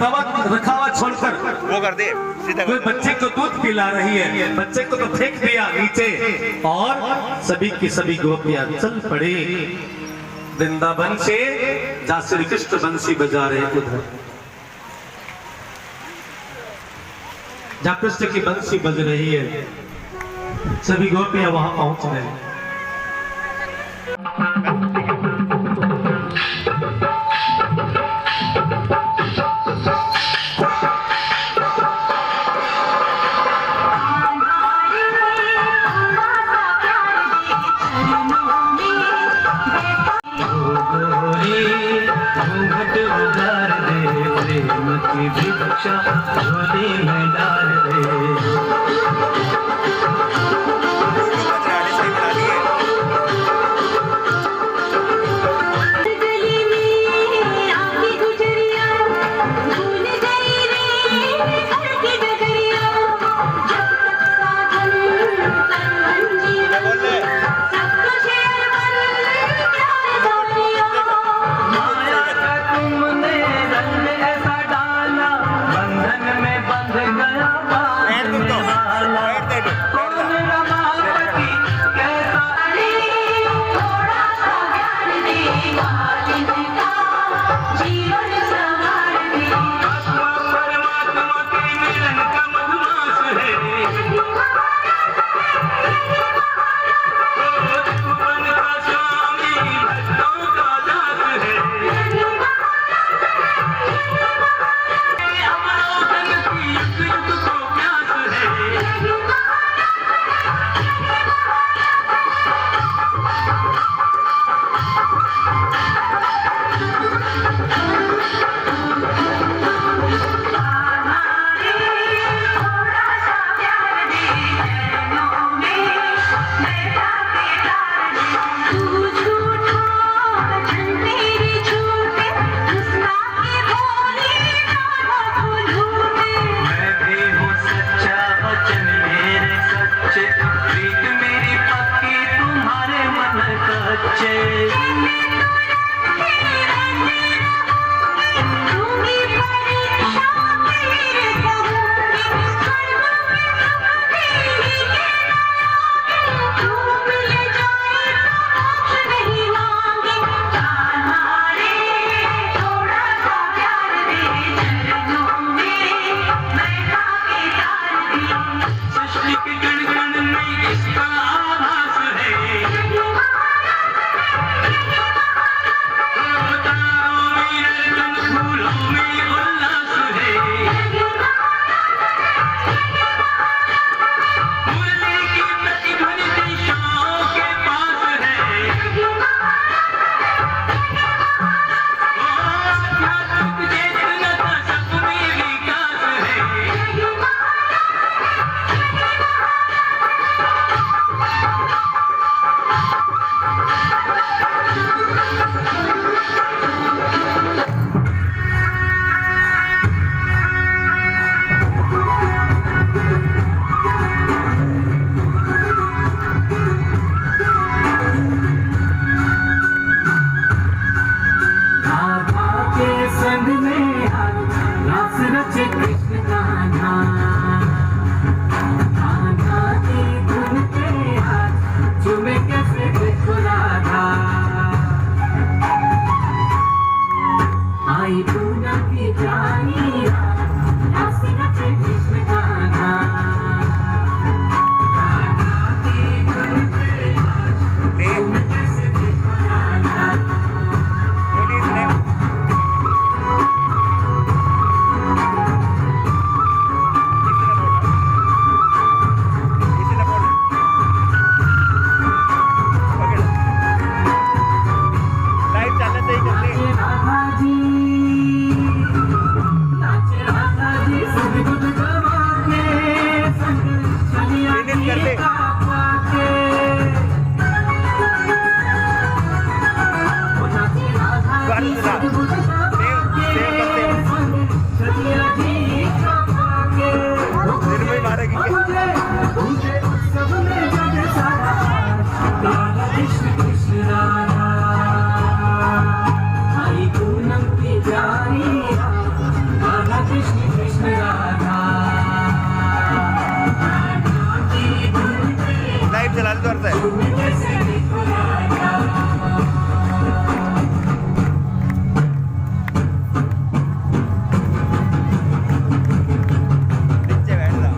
तवा रखा हुआ छोड़कर वो कर दे सीधा कोई बच्चे को दूध पिला रही है, बच्चे को तो फेंक दिया नीचे और सभी की सभी गोपियां चल पड़ी वृंदावन से, जहां श्री कृष्ण बंसी बजा रहे उधर, जहां कृष्ण की बंसी बज रही है, सभी गोपियां वहां पहुंच गए। झोली में डाल चालू करताय. नीचे बैठ जा.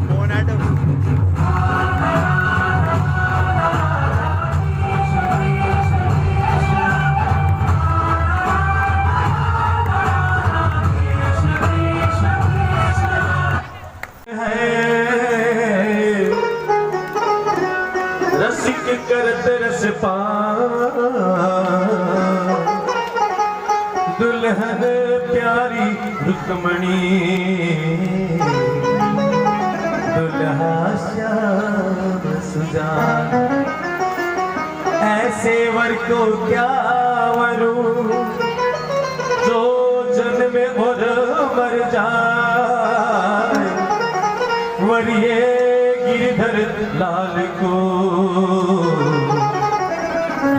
Phone auto. रसिक करत रस दुल्हन प्यारी रुक्मणी दुल्हा श्याम सुजान ऐसे वर को क्या वरूं जो जन्म और मर जाए वरिये गिरधर लाल को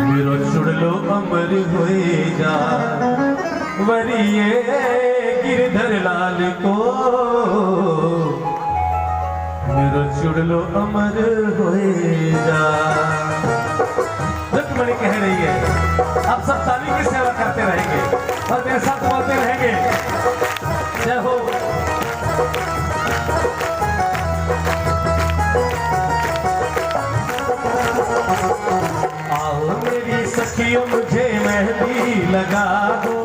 मेरो छुड़ लो अमर होए जा वरिये गिरधर लाल को मेरो छुड़ लो अमर होए जा. रुक्मणी कह रही है आप सब ताली की सेवा करते रहेंगे और मेरे साथ बोलते रहेंगे जय हो. आओ मेरी सखियों मुझे मेहंदी लगा दो.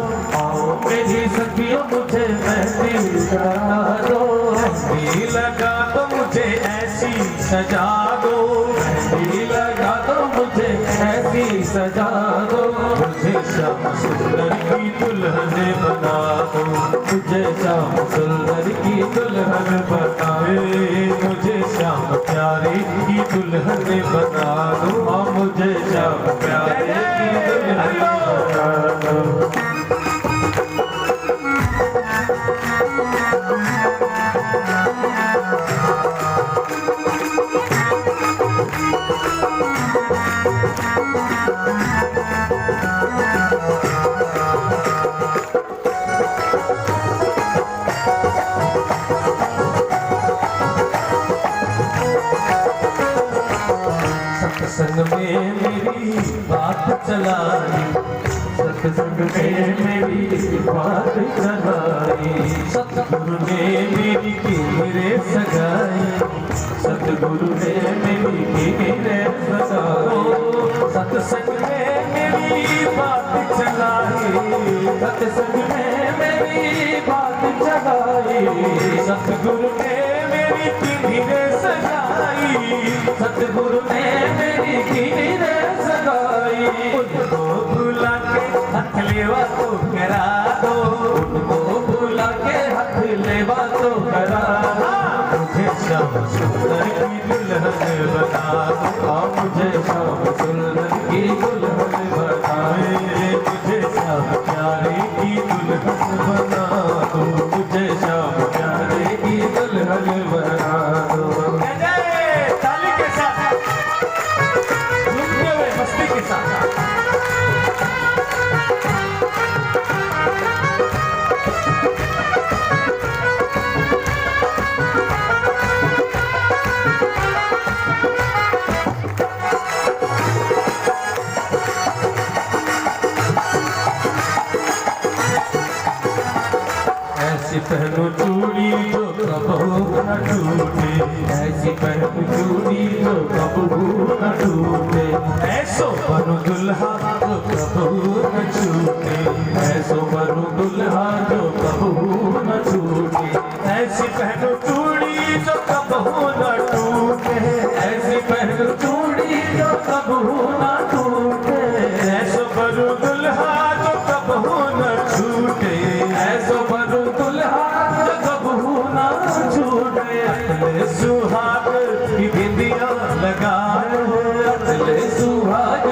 आओ मेरी सखियों मुझे मेहंदी लगा दो. मेहंदी लगा दो मुझे ऐसी सजा दो. मेहंदी लगा दो मुझे ऐसी सजा दो. मुझे श्याम सुंदर की दुल्हन बना दो. मुझे श्याम सुंदर की दुल्हन बनाए. मुझे श्याम प्यारे की दुल्हन बना दो. मुझे श्याम प्यारे की दुल्हन बना दो. सत्संग में मेरी बात चलाई. सत्संग में मेरी बात चलाई. सतगुरु ने मेरी कीरे सगाई. सतगुरु ने मेरी कीरे सगाई. सत्संग में मेरी बात चलाई. सत्संग में मेरी बात चलाई. सतगुरु ने मेरी कीरे सगाई. सतगुरु ने मेरी कीरे सगाई. उनको बुला के हाथ लेवा तो करा दो. उनको बुला के हाथ लेवा तो करा दो. मुझे श्याम सुंदर की दुल्हन बना दो. मुझे श्याम सुंदर की दुल्हन बनाए. मुझे श्याम प्यारे की दुल्हन बना दो. मुझे श्याम प्यारे की दुल्हन बना दो. ताली के साथ झूमते हुए मस्ती के साथ ऐसी पहनो चूड़ी जो कबहू न टूटे. ऐसी पहनो चूड़ी जो कबहू न टूटे. ऐसो बनो दुल्हा जो कबहू न छूटे. ऐसो बनो दुल्हा जो कबहू न छूटे. ऐसी पहनो चूड़ी जो कबहू न टूटे. ऐसी पहनो चूड़ी जो कबहू न टूटे. ऐसो बनो दुल्हा जो कबहू न छूटे. ऐसो बनो दुल्हा जो कबहू न छूटे. अतले सुहाग की बिंदिया लगा लो. अतले सुहाग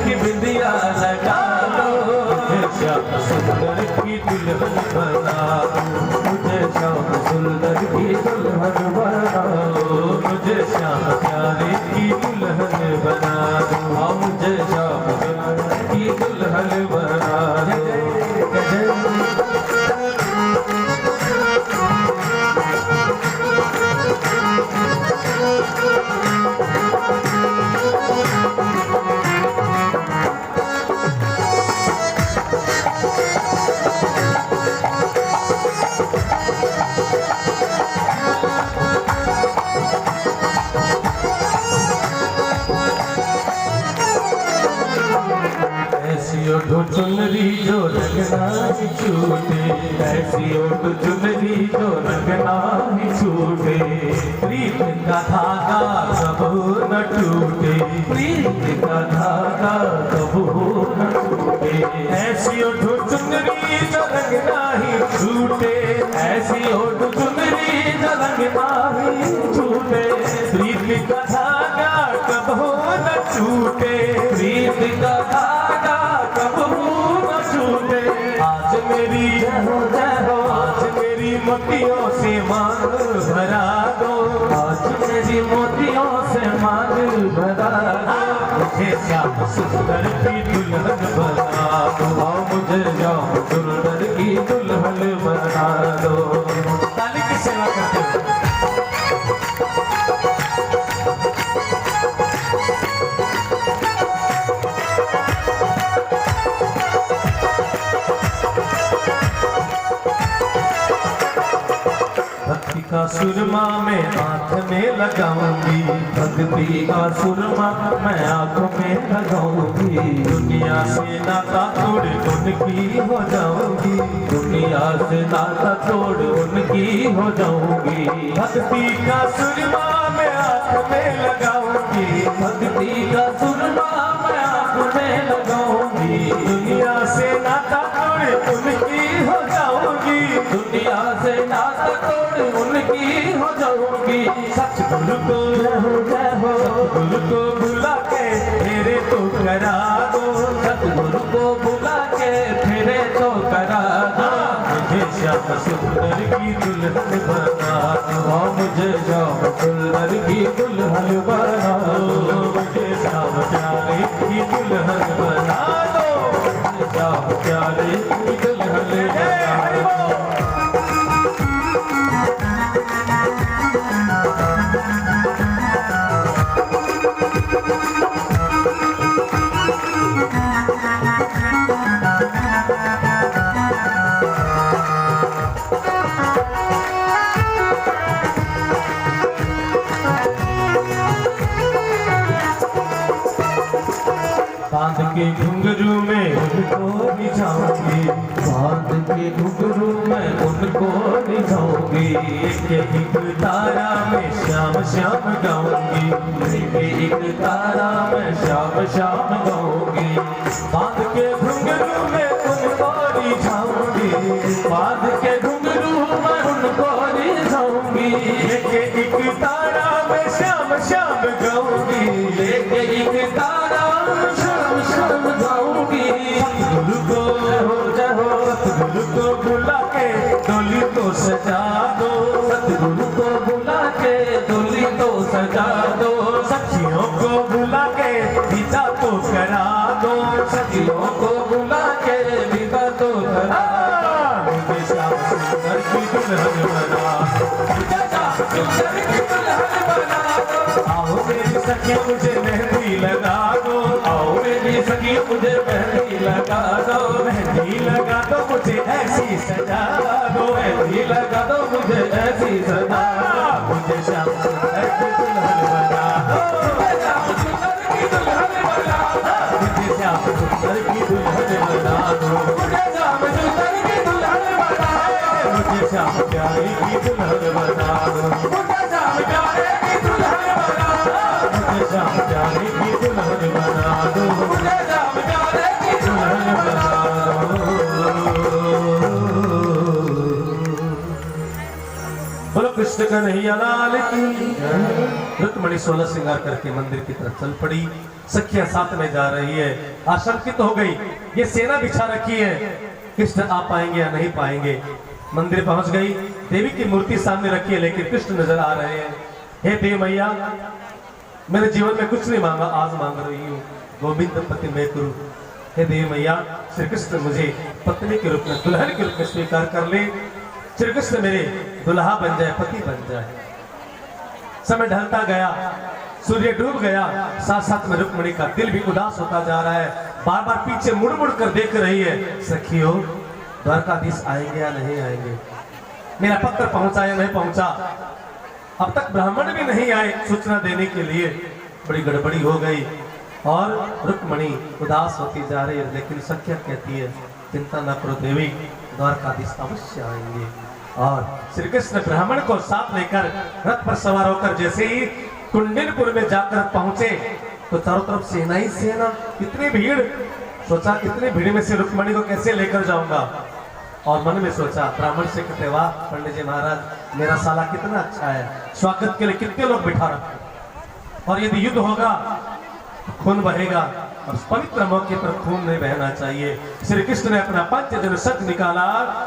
की बिंदिया लगा लो. मुझे श्याम सुंदर की दुल्हन बना दो. मुझे श्याम सुंदर की दुल्हन बना दो. मुझे श्याम प्यारे की दुल्हन बना दो. मुझे श्याम सुंदर की दुल्हन बना दो. चुनरी जो रंगना ही छूटे, ऐसी ओट चुनरी जो रंगना ही छूटे। प्रीत का धागा कबू न टूटे, प्रीत का धागा कबू न टूटे। ऐसी ओट चुनरी जो रंगना ही छूटे, ऐसी ओट चुनरी जो रंगना ही छूटे। प्रीत का धागा कबू न टूटे, प्रीत का धागा कबू न छूटे। आज मेरी आज मेरी मोतियों से मांग भरा दो, आज मेरी मोतियों से मांग भरा दो। मुझे श्याम सुंदर की दुल्हन बना दो, मुझे श्याम सुंदर की दुल्हन बना दो। ताली की सेवा करते हो। भक्ति का सुरमा मैं आँख में लगाऊंगी, भक्ति का सुरमा मैं आँखों में लगाऊंगी। दुनिया से नाता तोड़ उनकी हो जाऊंगी, दुनिया से नाता तोड़ उनकी हो जाऊंगी। भक्ति का सुरमा मैं आँख में लगाऊंगी, भक्ति का सुरमा मैं आँख में लगाऊंगी। दुनिया से नाता तोड़ उनकी हो जाऊंगी, दुनिया से नाता तोड़ उनकी हो जाऊंगी। सतगुरु को सतगुरु को बुला के फेरे तो करा दो, सतगुरु को बुला के फेरे तो करा दो। मुझे श्याम सुंदर की दुल्हन बना दो, मुझे श्याम सुंदर की दुल्हन बना दो। मुझे श्याम प्यारे की दुल्हन बना दो, मुझे श्याम प्यारे की दुल्हन बना दो। बांध के घुंघरू में उनको रिझाऊंगी, बांध के घुंघरू में उनको रिझाऊंगी। एक एक तारा में श्याम श्याम गाऊंगी, एक एक तारा में श्याम श्याम गाऊंगी। बांध के घुंघरू में उनको रिझाऊंगी, बांध के घुंघरू में उनको रिझाऊंगी। एक एक तारा में श्याम श्याम गाऊंगी, एक एक तारा श्याम श्याम गाऊंगी। सतगुरु को सतगुरु को बुला के डोली तो सजा दो, सतगुरु को बुला के डोली तो सजा दो। सखियों को बुला के विदा तो करा दो, सखियों को बुला के विदा तो करा दो। मुझे श्याम सुंदर की दुल्हन बना, मुझे श्याम सुंदर की दुल्हन बना दो। आओ मेरी सखी मुझे मेहंदी लगा दो, आओ मेरी सखी मुझे मेहंदी लगा दो। मेहंदी लगा दो मुझे ऐसी सजा दो, मेहंदी लगा दो मुझे ऐसी सजा। मुझे श्याम सुंदर की दुल्हन बना दो, मुझे श्याम सुंदर की दुल्हन बना दो। मुझे श्याम सुंदर की दुल्हन बना दो, मुझे श्याम सुंदर की दुल्हन बना दो। मुझे श्याम प्यारे की दुल्हन बना दो, मुझे श्याम प्यारे की दुल्हन बना दो। मुझे श्याम प्यारे की दुल्हन बना दो, मुझे श्याम प्यारे की दुल्हन बना दो। बोलो कृष्ण कन्हैया लाल की। रुक्मणी 16 श्रृंगार करके मंदिर की तरफ चल पड़ी। सखियां साथ में जा रही है, आशंकित हो गई, ये सेना बिछा रखी है, कृष्ण आ पाएंगे या नहीं पाएंगे। मंदिर पहुंच गई, देवी की मूर्ति सामने रखी है, लेकिन कृष्ण नजर आ रहे हैं। हे देव मैया, मैंने जीवन में कुछ नहीं मांगा, आज मांग रही हूँ, गोविंद पति मैं करूँ। हे देव मैया, श्री कृष्ण मुझे पत्नी के रूप में, दुल्हन के रूप में स्वीकार कर ले। श्री कृष्ण मेरे दुल्हा बन जाए, पति बन जाए। समय ढलता गया, सूर्य डूब गया, साथ साथ में रुक्मिणी का दिल भी उदास होता जा रहा है। बार बार पीछे मुड़ मुड़ कर देख रही है, सखियों द्वारकाधीश आएंगे या नहीं आएंगे, मेरा पत्र पहुंचा या नहीं पहुंचा। अब तक ब्राह्मण भी नहीं आए सूचना देने के लिए। बड़ी गड़बड़ी हो गई। और रुक्मणी उदास होती जा रही है, लेकिन सख्या कहती है चिंता न करो देवी, द्वारकाधीश अवश्य आएंगे। और श्री कृष्ण ब्राह्मण को साथ लेकर रथ पर सवार होकर जैसे ही कुंडलपुर में जाकर पहुंचे तो चारों तरफ सेना ही सेना, इतनी भीड़। सोचा इतनी भीड़ में से रुक्मणी को कैसे लेकर जाऊंगा, और मन में सोचा ब्राह्मण से कहते वाह पंडित जी महाराज मेरा साला कितना अच्छा है, स्वागत के लिए कितने लोग बिठा रखे, और यदि युद्ध होगा तो खून बहेगा और पवित्र मौके पर खून नहीं बहना चाहिए। श्री कृष्ण ने अपना पंचजन शंख निकाला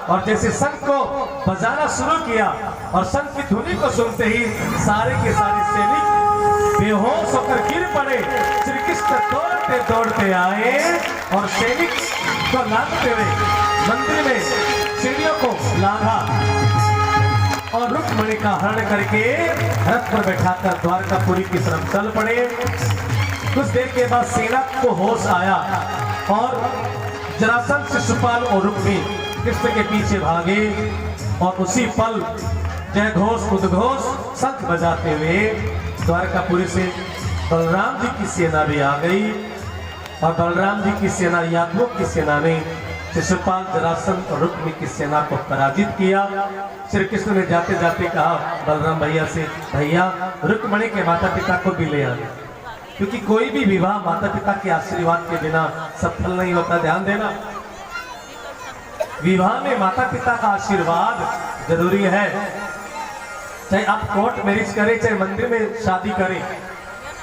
और जैसे शंख को बजाना शुरू किया और शंख की धुनी को सुनते ही सारे के सारे सैनिक बेहोश होकर गिर पड़े। श्री कृष्ण दौड़ते दौड़ते आए और सैनिक को लांघते हुए मंदिर में सीढ़ियों को लांघा और रुक्मणी का हरण करके रथ पर बैठाकर द्वारकापुरी की तरफ चल पड़े। कुछ देर के बाद सेना को होश आया और जरासंध शिशुपाल और रुक्मी कृष्ण के पीछे भागे, और उसी पल जय घोष उद्घोष शंख बजाते हुए द्वारकापुरी से बलराम जी की सेना भी आ गई, और बलराम जी की सेना यादवों की सेना ने शिशुपाल जरासंध और रुक्मी की सेना को पराजित किया। श्री कृष्ण ने जाते जाते कहा बलराम भैया से, भैया रुक्मणी के माता पिता को भी ले आए, क्योंकि कोई भी विवाह माता पिता के आशीर्वाद के बिना सफल नहीं होता। ध्यान देना, विवाह में माता पिता का आशीर्वाद जरूरी है। चाहे आप कोर्ट मैरिज करें, चाहे मंदिर में शादी करें,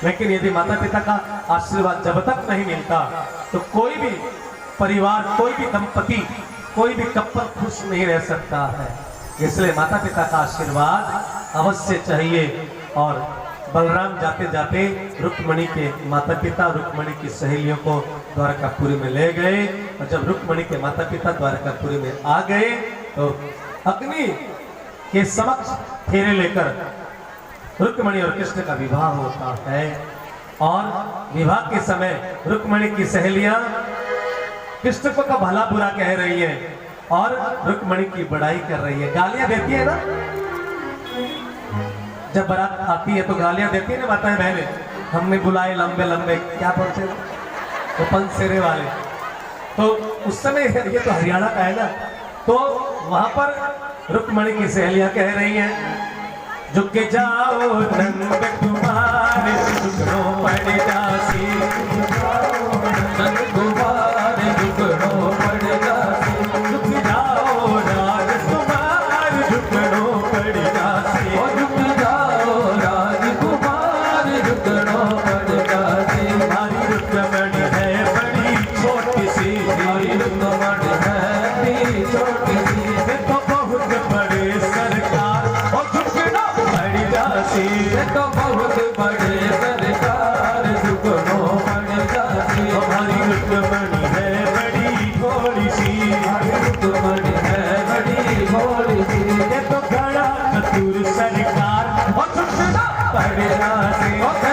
लेकिन यदि माता पिता का आशीर्वाद जब तक नहीं मिलता तो कोई भी परिवार, कोई भी दंपति, कोई भी कपल खुश नहीं रह सकता है। इसलिए माता पिता का आशीर्वाद अवश्य चाहिए। और बलराम जाते जाते रुक्मणी के माता पिता, रुक्मणी की सहेलियों को द्वारकापुरी में ले गए, और जब रुक्मणी के माता पिता द्वारकापुरी में आ गए तो अग्नि के समक्ष फेरे लेकर रुक्मणी और कृष्ण का विवाह होता है। और विवाह के समय रुक्मणी की सहेलियां कृष्ण को भला बुरा कह रही है और रुक्मणी की बड़ाई कर रही है, गालियां देती है ना। जब बारात आती है तो गालियां देती है ना माताएं बहनें, हमने बुलाए लंबे लंबे क्या बोलते हैं वो पंसेरे वाले। तो उस समय ये तो हरियाणा का है ना, तो वहां पर रुक्मणी की सहेलियां कह रही हैं झुक जाओ नंद कुमार झुकनो पड़ जासी, नंद कुमार झुकनो पड़ जासी, झुक जाओ राजकुमार झुकनो पड़ जासी, झुक जाओ राजकुमार झुकनो पड़ जासी। हमारी रुक्मणी है बड़ी छोटी सी, हमारी रुक्मणी है बड़ी छोटी सी, तो बहुत बड़े सरकार और झुकनो पड़ जासी, तो बहुत बड़े सरकार झुकनो पड़ जासी। हमारी रुक्मणी है बड़ी थोड़ी सी, हमारी रुक्मणी है बड़ी थोड़ी सी, ये तो बड़ा चतुर सरकार और झुकनो पड़ जासी,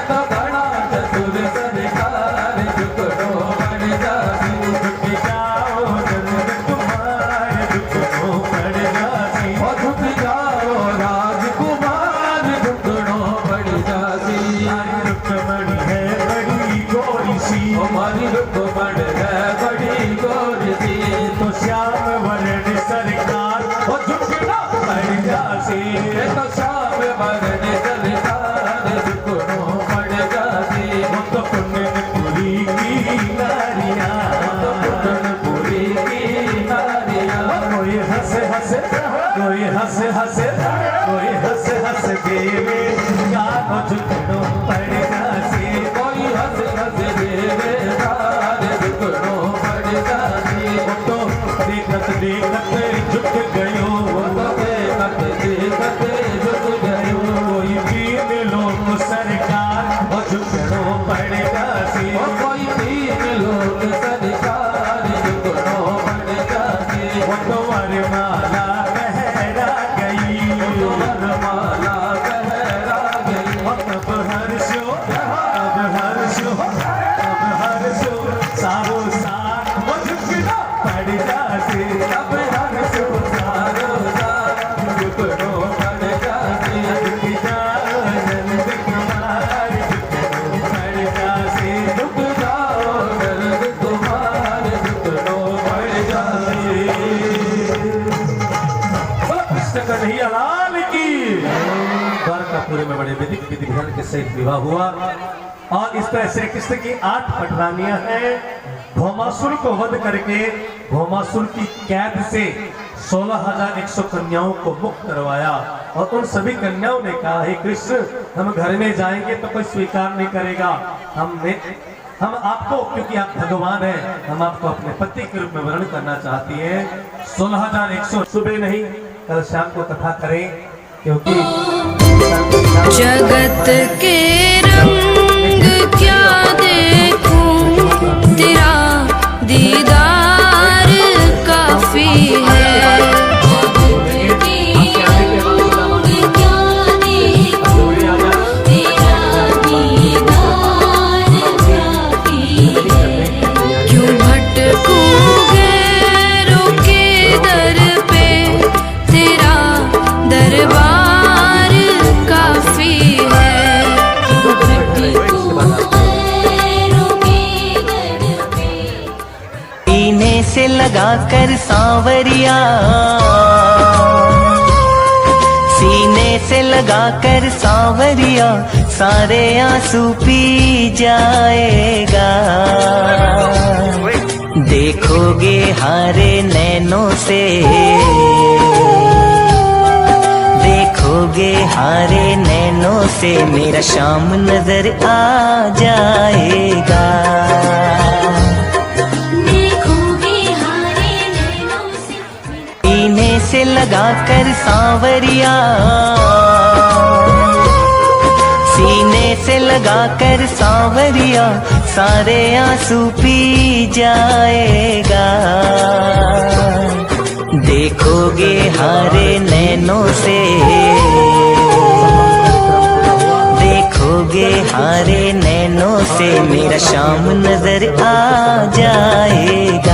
तो बड़ा चतुर सरकार झुकनो पड़ जासी। झुक जाओ नंद कुमार झुकनो पड़ जासी, और झुक जाओ राजकुमार झुकनो पड़ जासी। हमारी रुक्मणी है बड़ी गोरी सी, हमारी रुक्मणी है बड़ी गोरी सी, तो श्याम वर्ण सरकार और झुकनो पड़ जासी, तो श्याम वर्ण सरकार झुकनो पड़ जासी। वो तो कुंडलपुरी की नारियां, तो कुंडलपुरी की नारियां, कोई हंसे हंसे, कोई हंसे हंसे, कोई हंसे हंसे देवे गानो झुकनो पड़ जासी, कोई हंसे हंसे देवे गानो झुकनो पड़ जासी। वो तो देखत देखत झुक गयो, वो तो देखत देखत झुक गयो, कोई तीन लोग सरकार और झुकनो पड़ जासी, कोई तीन लोग सरकार झुकनो पड़ जासी। वो तो वरमाला बहरा गई, वो तो वरमाला बहरा गई, और तब विधि विधान के सहित विवाह हुआ। और इस तरह श्री कृष्ण की 8 पटरानियां हैं। भौमासुर को वध करके भौमासुर की कैद से 16,100 कन्याओं को मुक्त करवाया। और उन सभी कन्याओं ने कहा, हे कृष्ण, हम घर में जाएंगे तो कोई स्वीकार नहीं करेगा, हम आपको, क्योंकि आप भगवान हैं, हम आपको अपने पति के रूप में वर्ण करना चाहती हैं। 16,100 सुबह नहीं, कल शाम को कथा करें, क्योंकि जगत के रंग क्या देखूं, तेरा दीदार काफी है। क्यों भटकूं गैरों के दर पे, तेरा दरबार काफी है। सीने से लगाकर सांवरिया, सीने से लगाकर सांवरिया, सारे आंसू पी जाएगा। देखोगे हारे नैनों से, देखोगे हारे नैनों से, मेरा शाम नजर आ जाएगा। सीने से लगाकर सांवरिया, सीने से लगाकर सांवरिया, सारे आंसू पी जाएगा। देखोगे हारे नैनों से, देखोगे हारे नैनों से, मेरा शाम नजर आ जाएगा।